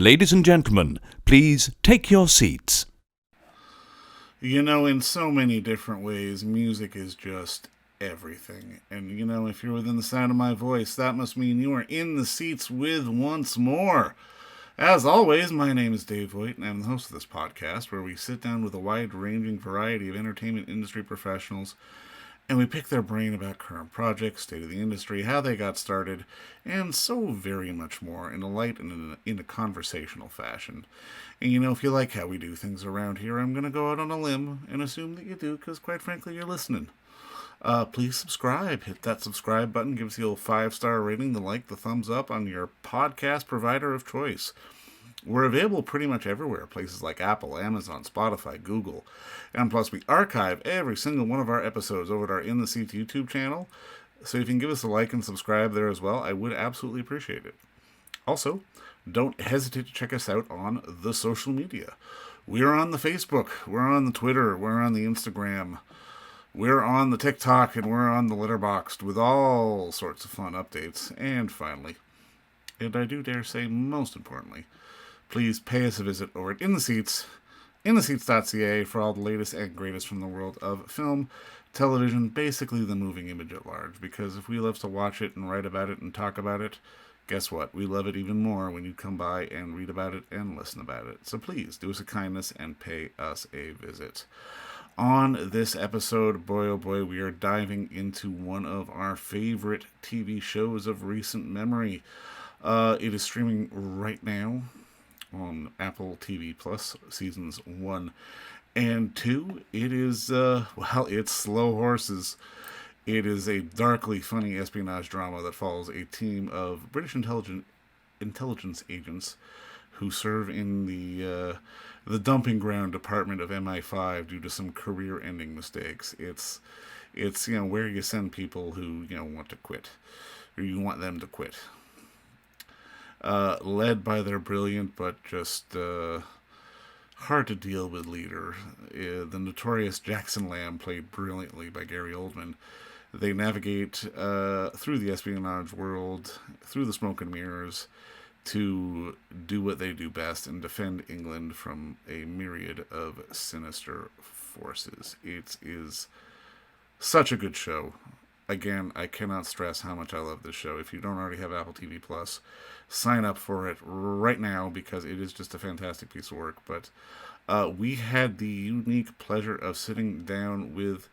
Ladies and gentlemen, please take your seats. You know, in so many different ways, music is just everything. And, you know, if you're within the sound of my voice, that must mean you are in the seats with Once More. As always, my name is Dave Voigt, and I'm the host of this podcast, where we sit down with a wide-ranging variety of entertainment industry professionals, and we pick their brain about current projects, state of the industry, how they got started, and so very much more in a light and in a conversational fashion. And you know, if you like how we do things around here, I'm going to go out on a limb and assume that you do, because quite frankly, you're listening. Please subscribe. Hit that subscribe button. Give us the old 5-star rating, the like, the thumbs up on your podcast provider of choice. We're available pretty much everywhere, places like Apple, Amazon, Spotify, Google. And plus, we archive every single one of our episodes over at our In the Seats YouTube channel. So if you can give us a like and subscribe there as well, I would absolutely appreciate it. Also, don't hesitate to check us out on the social media. We're on the Facebook, we're on the Twitter, we're on the Instagram, we're on the TikTok, and we're on the Letterboxd with all sorts of fun updates. And finally, and I do dare say most importantly, please pay us a visit over at In the Seats, intheseats.ca, for all the latest and greatest from the world of film, television, basically the moving image at large. Because if we love to watch it and write about it and talk about it, guess what? We love it even more when you come by and read about it and listen about it. So please do us a kindness and pay us a visit. On this episode, boy oh boy, we are diving into one of our favorite TV shows of recent memory. It is streaming right now on Apple TV Plus, seasons 1 and 2. It is, it's Slow Horses. It is a darkly funny espionage drama that follows a team of British intelligence agents who serve in the dumping ground department of MI5 due to some career-ending mistakes. It's you know, where you send people who, you know, want to quit, or you want them to quit. Led by their brilliant but just hard to deal with leader, the notorious Jackson Lamb, played brilliantly by Gary Oldman. They navigate through the espionage world, through the smoke and mirrors, to do what they do best and defend England from a myriad of sinister forces. It is such a good show. Again, I cannot stress how much I love this show. If you don't already have Apple TV Plus, sign up for it right now, because it is just a fantastic piece of work. But we had the unique pleasure of sitting down with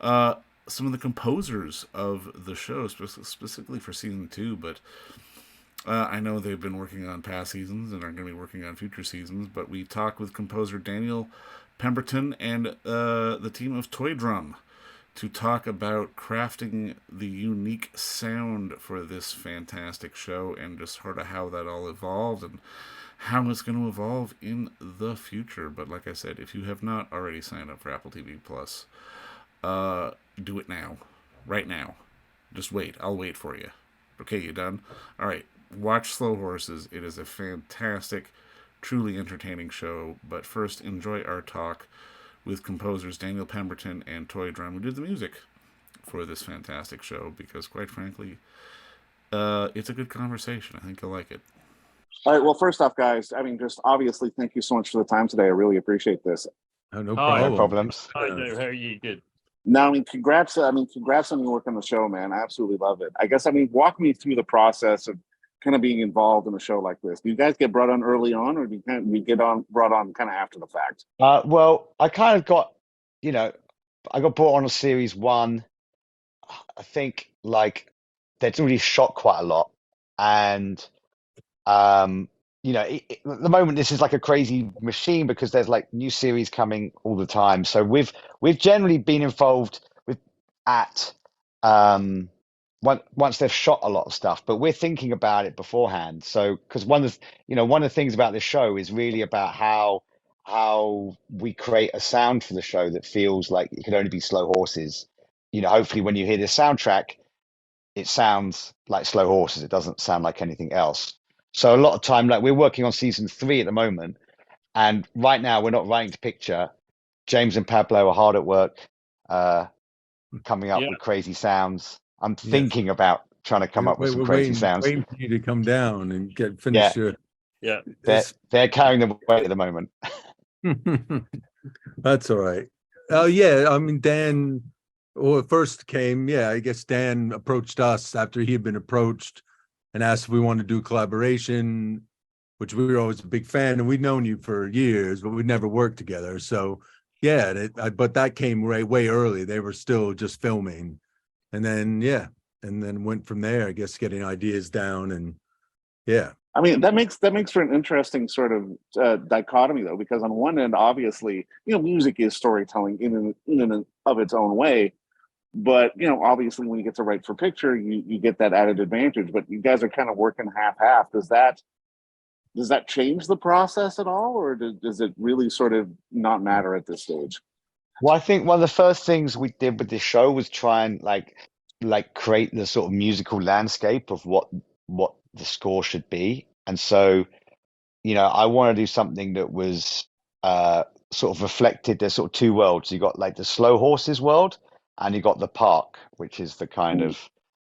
some of the composers of the show, specifically for season 2. But I know they've been working on past seasons and are going to be working on future seasons. But we talked with composer Daniel Pemberton and the team of Toydrum to talk about crafting the unique sound for this fantastic show, and just sort of how that all evolved and how it's going to evolve in the future. But like I said, if you have not already signed up for Apple TV Plus, do it now. Right now. Just wait. I'll wait for you. Okay, you done? All right. Watch Slow Horses. It is a fantastic, truly entertaining show. But first, enjoy our talk with composers Daniel Pemberton and Toydrum, who did the music for this fantastic show, because quite frankly, it's a good conversation. I think you'll like it. All right. Well, first off, guys, I mean, just obviously, thank you so much for the time today. I really appreciate this. Oh, no Hi. problem. No problems. Hi, Dave. How are you? Good. No, I mean, congrats on your work on the show, man. I absolutely love it. I guess, I mean, walk me through the process of kind of being involved in a show like this. Do you guys get brought on early on, or do we get brought on kind of after the fact? Well, I kind of got, I got brought on a series 1. I think they'd already shot quite a lot, and at the moment this is like a crazy machine because there's like new series coming all the time. So we've generally been involved with once they've shot a lot of stuff, but we're thinking about it beforehand. So because one of the things about this show is really about how we create a sound for the show that feels like it could only be Slow Horses. Hopefully when you hear the soundtrack, it sounds like Slow Horses. It doesn't sound like anything else. So a lot of time, like we're working on season 3 at the moment, and right now we're not writing to picture. James and Pablo are hard at work, coming up with crazy sounds. I'm thinking about trying to come up with some crazy sounds. Waiting for you to come down and finish your Yeah. They're carrying the weight at the moment. That's all right. Oh yeah, I mean Dan, well, it first came, yeah, I guess Dan approached us after he had been approached and asked if we wanted to do collaboration, which we were always a big fan, and we'd known you for years, but we'd never worked together. So yeah, but that came way early. They were still just filming, and then and then went from there. I guess getting ideas down, and yeah. I mean, that makes for an interesting sort of dichotomy, though, because on one end, obviously, music is storytelling in and of its own way. But, obviously, when you get to write for picture, you get that added advantage. But you guys are kind of working half-half. Does that change the process at all? Or does it really sort of not matter at this stage? Well, I think one of the first things we did with this show was try and like create the sort of musical landscape of what the score should be. And so, I want to do something that was sort of reflected. There's sort of two worlds. You got like the slow horses world, and you got the park, which is the kind of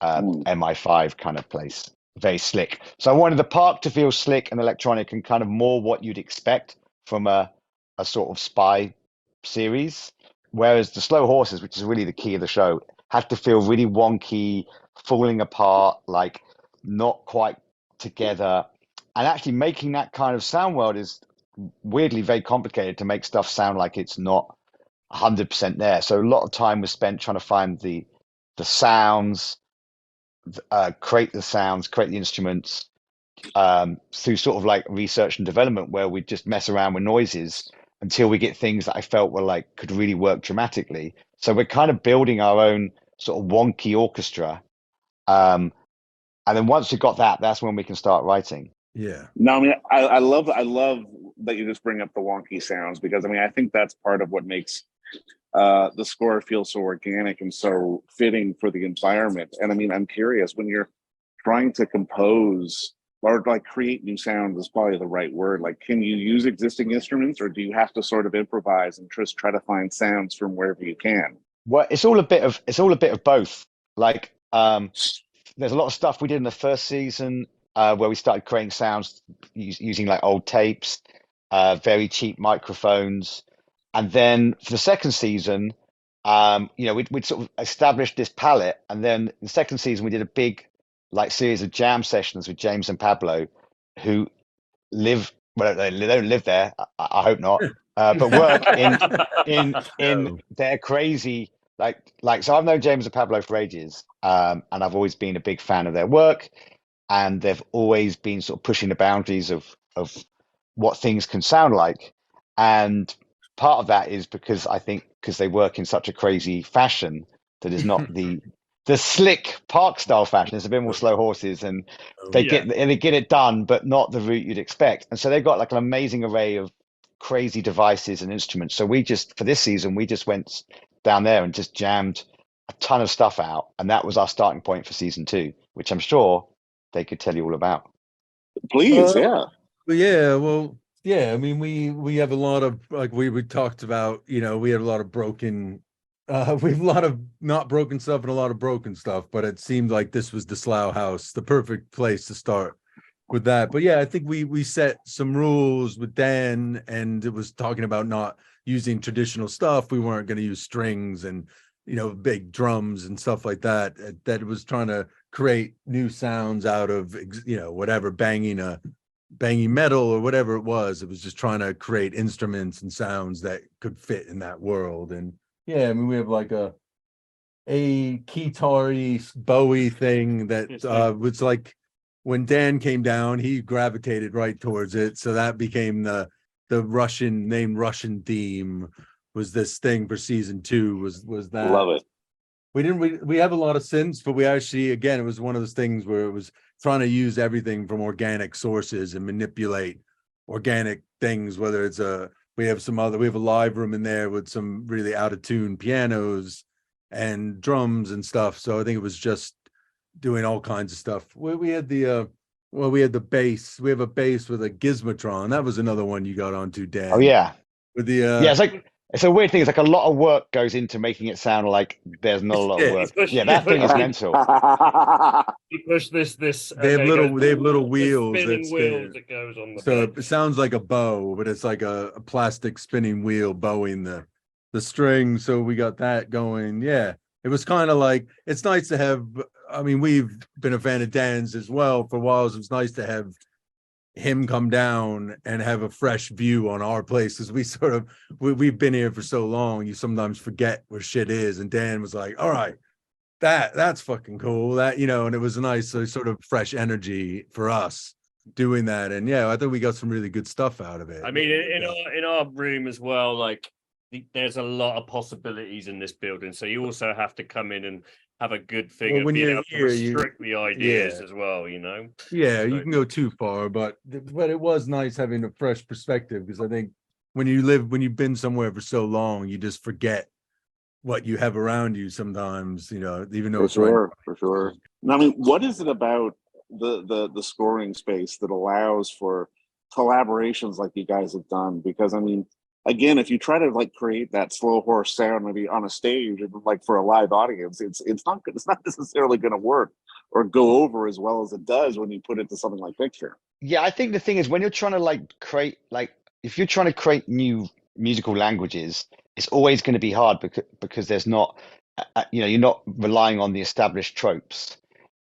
MI5 kind of place, very slick. So I wanted the park to feel slick and electronic and kind of more what you'd expect from a sort of spy series, whereas the slow horses, which is really the key of the show, had to feel really wonky, falling apart, like not quite together. And actually making that kind of sound world is weirdly very complicated to make stuff sound like it's not 100% there. So a lot of time was spent trying to find the sounds, create the instruments through sort of like research and development, where we just mess around with noises until we get things that I felt were like could really work dramatically. So we're kind of building our own sort of wonky orchestra. And then once we've got that, that's when we can start writing. Yeah. No, I mean, I love that you just bring up the wonky sounds, because I mean, I think that's part of what makes the score feel so organic and so fitting for the environment. And I mean, I'm curious, when you're trying to compose or like create new sounds is probably the right word. Like, can you use existing instruments, or do you have to sort of improvise and just try to find sounds from wherever you can? Well, it's all a bit of both. Like, there's a lot of stuff we did in the first season where we started creating sounds using like old tapes, very cheap microphones. And then for the second season, we'd sort of established this palette. And then in the second season, we did a big like series of jam sessions with James and Pablo, who live, well, they don't live there, I hope not, but work in their crazy, like, so I've known James and Pablo for ages, and I've always been a big fan of their work, and they've always been sort of pushing the boundaries of what things can sound like. And part of that is because they work in such a crazy fashion that is not the slick park style fashion. It's a bit more slow horses, and they get it done, but not the route you'd expect. And so they've got like an amazing array of crazy devices and instruments. So for this season, we just went down there and just jammed a ton of stuff out. And that was our starting point for season 2, which I'm sure they could tell you all about. Please, yeah. Yeah, well, yeah, I mean, we have a lot of, like we talked about, we have a lot of broken, we have a lot of not broken stuff and a lot of broken stuff, but it seemed like this was the Slough House, the perfect place to start with that. But yeah, I think we set some rules with Dan, and it was talking about not using traditional stuff. We weren't going to use strings and, big drums and stuff like that. That it was trying to create new sounds out of, whatever, banging metal or whatever it was. It was just trying to create instruments and sounds that could fit in that world. And yeah, I mean, we have like a keytar-y Bowie thing that was like, when Dan came down, he gravitated right towards it. So that became the Russian theme, was this thing for season 2, was that. Love it. We have a lot of synths, but we actually, again, it was one of those things where it was trying to use everything from organic sources and manipulate organic things, whether it's we have a live room in there with some really out of tune pianos and drums and stuff. So I think it was just doing all kinds of stuff. We had the bass. We have a bass with a gizmotron. That was another one you got onto, Dan. Oh yeah. With the yeah, it's like It's a weird thing. It's like a lot of work goes into making it sound like there's not a lot of Yeah. work. Especially Yeah, that thing is if mental. you push this They have there you little go, the wheels spinning that wheels spin. that goes on the So bed. it sounds like a bow, but it's like a plastic spinning wheel bowing the string. So we got that going. Yeah, it was kind of like, it's nice to have. I mean, we've been a fan of Dan's as well for a while. So it's nice to have him come down and have a fresh view on our place, because we've been here for so long. You sometimes forget where shit is, and Dan was like, all right, that's fucking cool, that, you know. And it was a nice sort of fresh energy for us doing that. And yeah, I think we got some really good stuff out of it. I mean, in our room as well, like there's a lot of possibilities in this building, so you also have to come in and have a good thing Well, of when being you're able to here, restrict the ideas yeah. as well, you know. Yeah, you So- can go too far, but it was nice having a fresh perspective, because I think when you've been somewhere for so long, you just forget what you have around you sometimes, you know, even though For it's right. sure, for sure. Now, I mean, what is it about the scoring space that allows for collaborations like you guys have done? Because I mean, again, if you try to like create that slow horse sound maybe on a stage and like for a live audience, it's not necessarily going to work or go over as well as it does when you put it to something like picture. Yeah, I think the thing is, when you're trying to like create, like if you're trying to create new musical languages, it's always going to be hard because there's not, you know, you're not relying on the established tropes,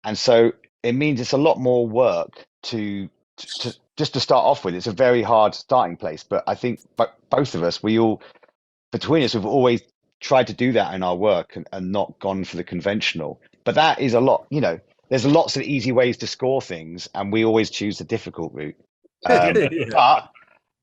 and so it means it's a lot more work to just to start off with. It's a very hard starting place, but I think both of us, between us, we've always tried to do that in our work and not gone for the conventional. But that is a lot, you know, there's lots of easy ways to score things, and we always choose the difficult route. Yeah. But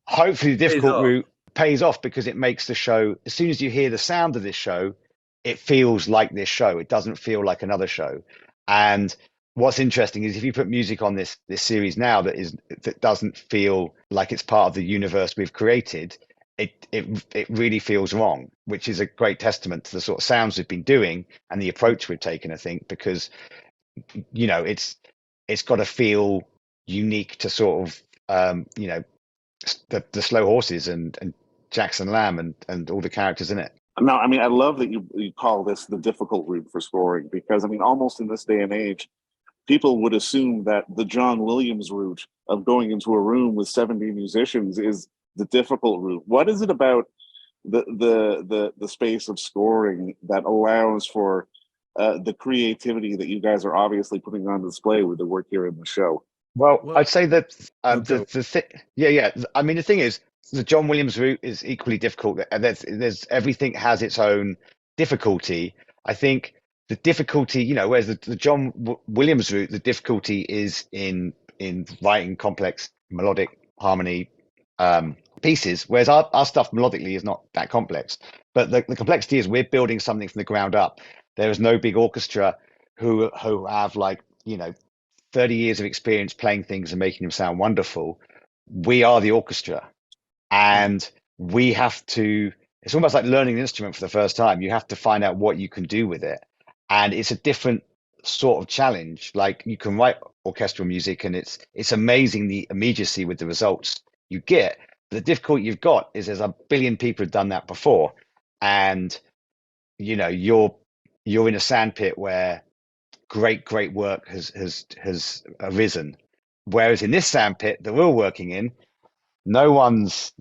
hopefully the difficult off. route pays off, because it makes the show, as soon as you hear the sound of this show, it feels like this show. It doesn't feel like another show. And what's interesting is if you put music on this series now that doesn't feel like it's part of the universe we've created, it really feels wrong, which is a great testament to the sort of sounds we've been doing and the approach we've taken, I think, because, you know, it's got to feel unique to sort of, you know, the slow horses and Jackson Lamb and all the characters in it. No, I mean, I love that you call this the difficult route for scoring, because I mean, almost in this day and age, people would assume that the John Williams route of going into a room with 70 musicians is the difficult route. What is it about the space of scoring that allows for the creativity that you guys are obviously putting on display with the work here in the show? Well, Well, I'd say that okay. yeah. I mean, the thing is, the John Williams route is equally difficult. There's everything has its own difficulty. I think the difficulty, you know, whereas the John Williams route, the difficulty is in writing complex melodic harmony pieces, whereas our stuff melodically is not that complex. But the complexity is we're building something from the ground up. There is no big orchestra who have, like, you know, 30 years of experience playing things and making them sound wonderful. We are the orchestra, and we have to, it's almost like learning an instrument for the first time. You have to find out what you can do with it. And it's a different sort of challenge. Like, you can write orchestral music and it's amazing the immediacy with the results you get. But the difficulty you've got is there's a billion people who've done that before. And, you know, you're in a sandpit where great work has arisen. Whereas in this sandpit that we're working in, no one's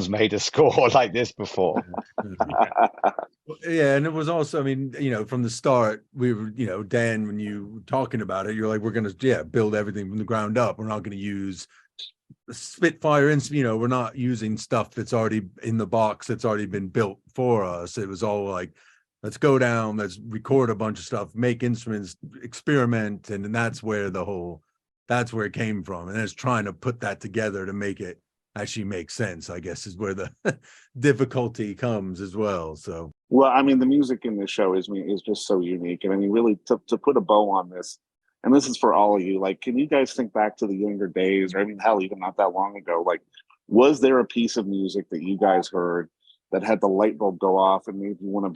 made a score like this before. Yeah, and it was also, I mean, you know, from the start, we were, you know, Dan, when you were talking about it, you're like, we're gonna build everything from the ground up. We're not gonna use Spitfire, and, you know, we're not using stuff that's already in the box that's already been built for us. It was all like, let's go down, let's record a bunch of stuff, make instruments, experiment, and then that's where it came from. And it's trying to put that together to make it actually make sense, I guess, is where the difficulty comes as well. So, well, I mean, the music in this show is just so unique, and I mean, really, to put a bow on this, and this is for all of you. Like, can you guys think back to the younger days, or I mean, hell, even not that long ago? Like, was there a piece of music that you guys heard that had the light bulb go off and made you want to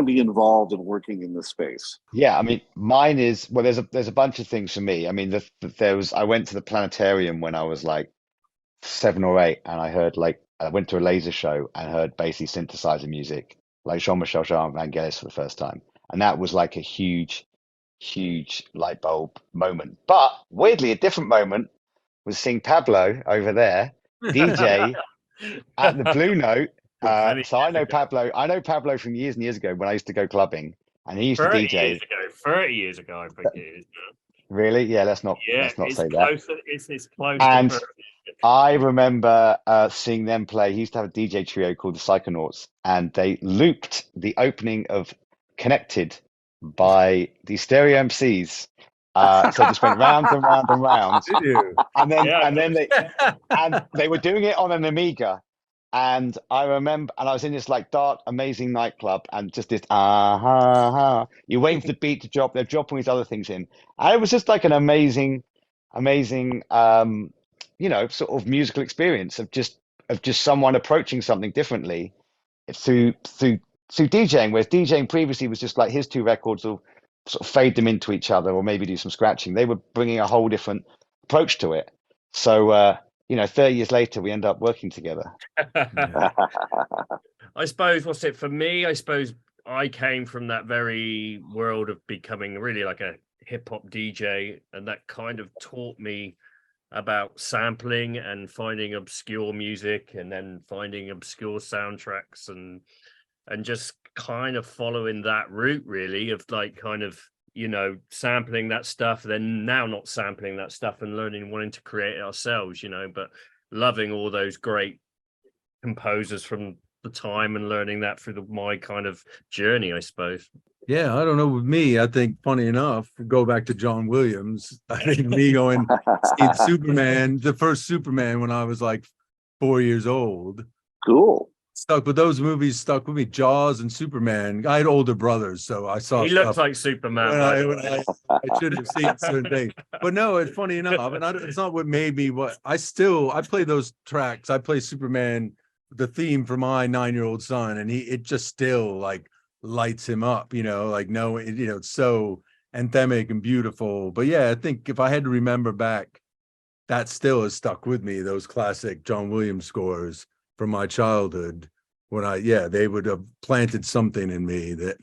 be involved in working in this space? Yeah, I mean, mine is, well, there's a bunch of things for me. I mean, I went to the planetarium when I was like 7 or 8, and I heard like I went to a laser show and heard basically synthesizer music like Jean-Michel Jarre and Vangelis for the first time. And that was like a huge, huge light bulb moment. But weirdly, a different moment was seeing Pablo over there, DJ at the Blue Note. So I know Pablo from years and years ago when I used to go clubbing, and he used to 30 DJ. years ago, 30 years ago, I think it is. Really? Yeah, let's not Yeah, it's say close. that. It's close. And to 30. I remember seeing them play. He used to have a DJ trio called the Psychonauts, and they looped the opening of Connected by the Stereo MCs. So it just went round and round and round. Did you? And they were doing it on an Amiga. And I remember, and I was in this like dark, amazing nightclub, and just this you wait for the beat to drop. They're dropping these other things in, and it was just like an amazing, sort of musical experience of just someone approaching something differently through DJing. Whereas DJing previously was just like his two records will sort of fade them into each other, or maybe do some scratching. They were bringing a whole different approach to it. So 30 years later, we end up working together. I suppose what's it for me? I suppose I came from that very world of becoming really like a hip hop DJ, and that kind of taught me about sampling and finding obscure music, and then finding obscure soundtracks, and just kind of following that route really of like kind of sampling that stuff, then now not sampling that stuff and wanting to create it ourselves, but loving all those great composers from the time and learning that through my kind of journey, I suppose. Yeah, I don't know. With me, I think funny enough, go back to John Williams. I think me going see Superman, the first Superman when I was like 4 years old. Cool. Stuck with those movies, stuck with me. Jaws and Superman. I had older brothers, so I saw. He looks like Superman. I should have seen certain things, but no, it's funny enough, and it's not what made me. What I play those tracks. I play Superman, the theme for my 9-year-old son, and it just still like lights him up. It's so anthemic and beautiful. But yeah, I think if I had to remember back, that still has stuck with me. Those classic John Williams scores from my childhood, when they would have planted something in me that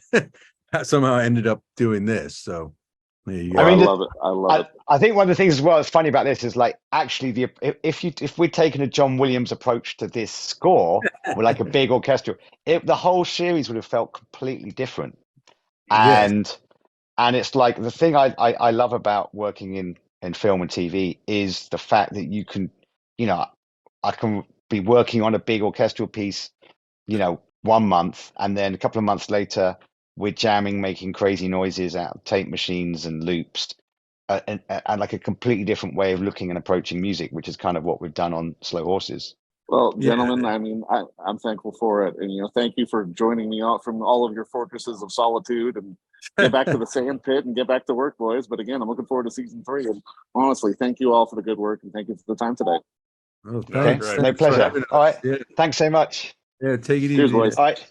somehow ended up doing this. So there you go. I love it. I love it. I think one of the things as well that's funny about this is like actually if we'd taken a John Williams approach to this score with like a big orchestra, the whole series would have felt completely different. And it's like the thing I love about working in film and TV is the fact that you can, I can be working on a big orchestral piece, 1 month, and then a couple of months later we're jamming, making crazy noises out of tape machines and loops, and like a completely different way of looking and approaching music, which is kind of what we've done on Slow Horses. Well, gentlemen, I mean, I'm thankful for it, and thank you for joining me out from all of your fortresses of solitude, and get back to the sand pit and get back to work, boys. But again, I'm looking forward to season 3, and honestly, thank you all for the good work, and thank you for the time today. Oh, thanks. Okay. No pleasure. All right. Yeah. Thanks so much. Yeah, take it easy. Cheers, boys. All right.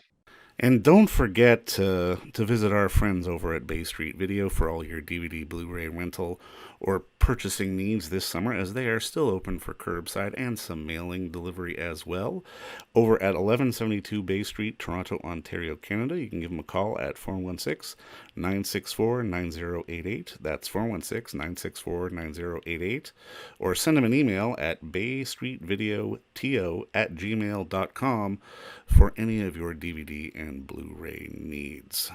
And don't forget to visit our friends over at Bay Street Video for all your DVD, Blu-ray rental, or purchasing needs this summer, as they are still open for curbside and some mailing delivery as well. Over at 1172 Bay Street, Toronto, Ontario, Canada, you can give them a call at 416-964-9088. That's 416-964-9088. Or send them an email at baystreetvideoto@gmail.com for any of your DVD and Blu-ray needs.